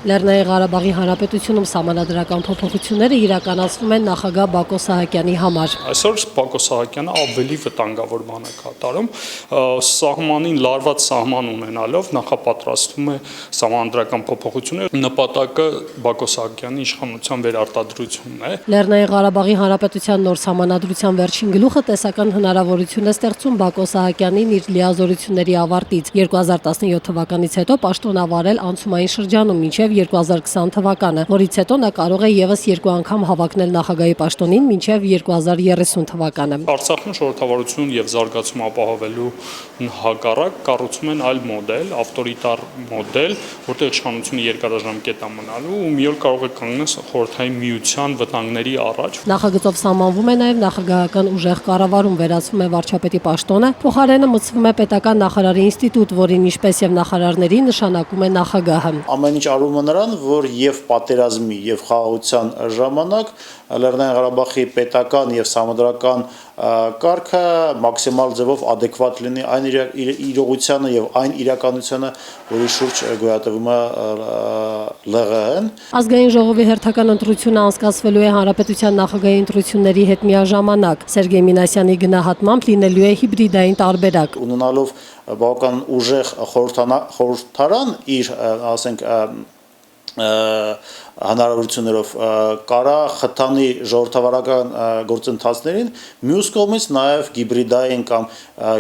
Լեռնային Ղարաբաղի Հանրապետությունում սահմանադրական փոփոխությունները իրականացվում են նախագահ Բակո Սահակյանի համար։ Այսօր Բակո Սահակյանը ավելի վտանգավոր բան է կատարում, սահմանին լարված սահման ունենալով նախապատրաստվում է սահմանադրական փոփոխություններ, նպատակը Բակո Սահակյանի իշխանության վերարտադրությունն է։ Լեռնային Ղարաբաղի Հանրապետության նոր սահմանադրության վերջին գլուխը տեսական հնարավորություն է ստեղծում Բակո Սահակյանին իր լիազորությունների ավարտից 2017 թվականից հետո պաշտոնավարել անցումային շրջանում մինչև 2020 թվականը, որից հետո նա կարող է եւս 2 անգամ հավակնել նախագահի պաշտոնին մինչև 2030 թվականը։ Արցախում ժողովրդավարություն եւ զարգացում ապահովելու հակառակ կառուցում են այլ մոդել, ավտորիտար մոդել, որտեղ իշխանությունը երկարաժամկետ է մնալու ու մի օր կարող է կանգնել խորհրդային միության վտանգների առաջ։ Նախագծով սահմանվում է նաեւ նախագահական ուժեղ կառավարում, վերացվում է վարչապետի պաշտոնը, փոխարենը մտցվում է պետական նախարարի ինստիտուտ, որին ինչպես եւ նախարարների նշանակում է նախագահը։ Ամեն ինչ արվում է նրան, որ եւ պատերազմի եւ խաղաղության ժամանակ Լեռնային Ղարաբաղի պետական եւ սահմանադրական կարգը մաքսիմալ ձևով adekvat լինի այն իրողությանը եւ այն իրականությանը, որի շուրջ գոյատևում է ԼՂՀ-ն։ Ազգային ժողովի հերթական ընտրությունը անցկացվելու է հանրապետության նախագահի ընտրությունների հետ միաժամանակ։ Սերգեյ Մինասյանի գնահատմամբ լինելու է հիբրիդային տարբերակ։ Ունենալով բավական ուժեղ խորհրդարան իր, ասենք, հնարավորություններով կարա խթանի ժողովրդավարական գործընթացներին, մյուս կողմից նաև հիբրիդային կամ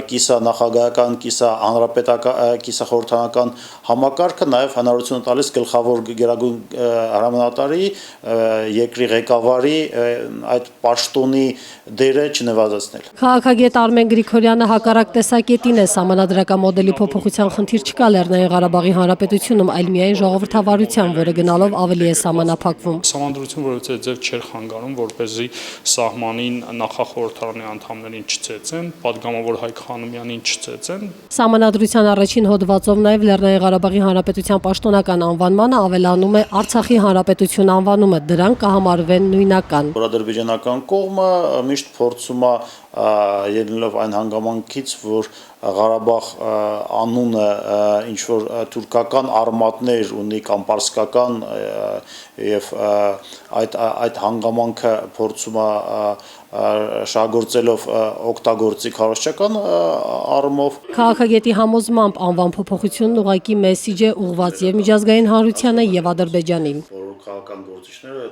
կիսա նախագահական, կիսա հանրապետական, կիսա խորհրդարանական համակարգը նաև հնարավորություն տալիս գլխավոր գերագույն հրամանատարի, երկրի ղեկավարի այդ պաշտոնի դերը չնվազեցնել։ Քաղաքագետ Արմեն Գրիգորյանը հակառակ տեսակետին է, սահմանադրական մոդելի փոփոխության խնդիր չկա Լեռնային Ղարաբաղի Հանրապետությունում, այլ միայն ժողովրդավարության, որը գնալով ավելի է սահմանափակվում։ Սահմանադրությունը որևէ ձև չէր խանգարում, որպեսզի սահմանին նախախորհրդարանի անդամներին չծեծեն, падգամավոր Հայկ Խանոմյանին չծեծեն։ Սահմանադրության առաջին հոդվածով նաև Լեռնային Ղարաբաղի Հանրապետության պաշտոնական անվանմանը ավելանում է Արցախի Հանրապետություն անվանումը, դրանք կհամարվեն նույնական։ Ադրբեջանական կողմը միշտ փորձում է ելնելով այն հանգամանքից, որ Ղարաբաղ անունը ինչ որ թուրքական արմատներ ունի կամ պարսկական եւ այդ հանգամանքը փորձում է շահգործելով օգտագործի քարոզչական առումով։ Քաղաքագետի համոզմամբ անվան փոփոխությունն ուղղակի մեսիջ է ուղղված եւ միջազգային հանրությանը եւ Ադրբեջանին։ Քաղաքական գործիչները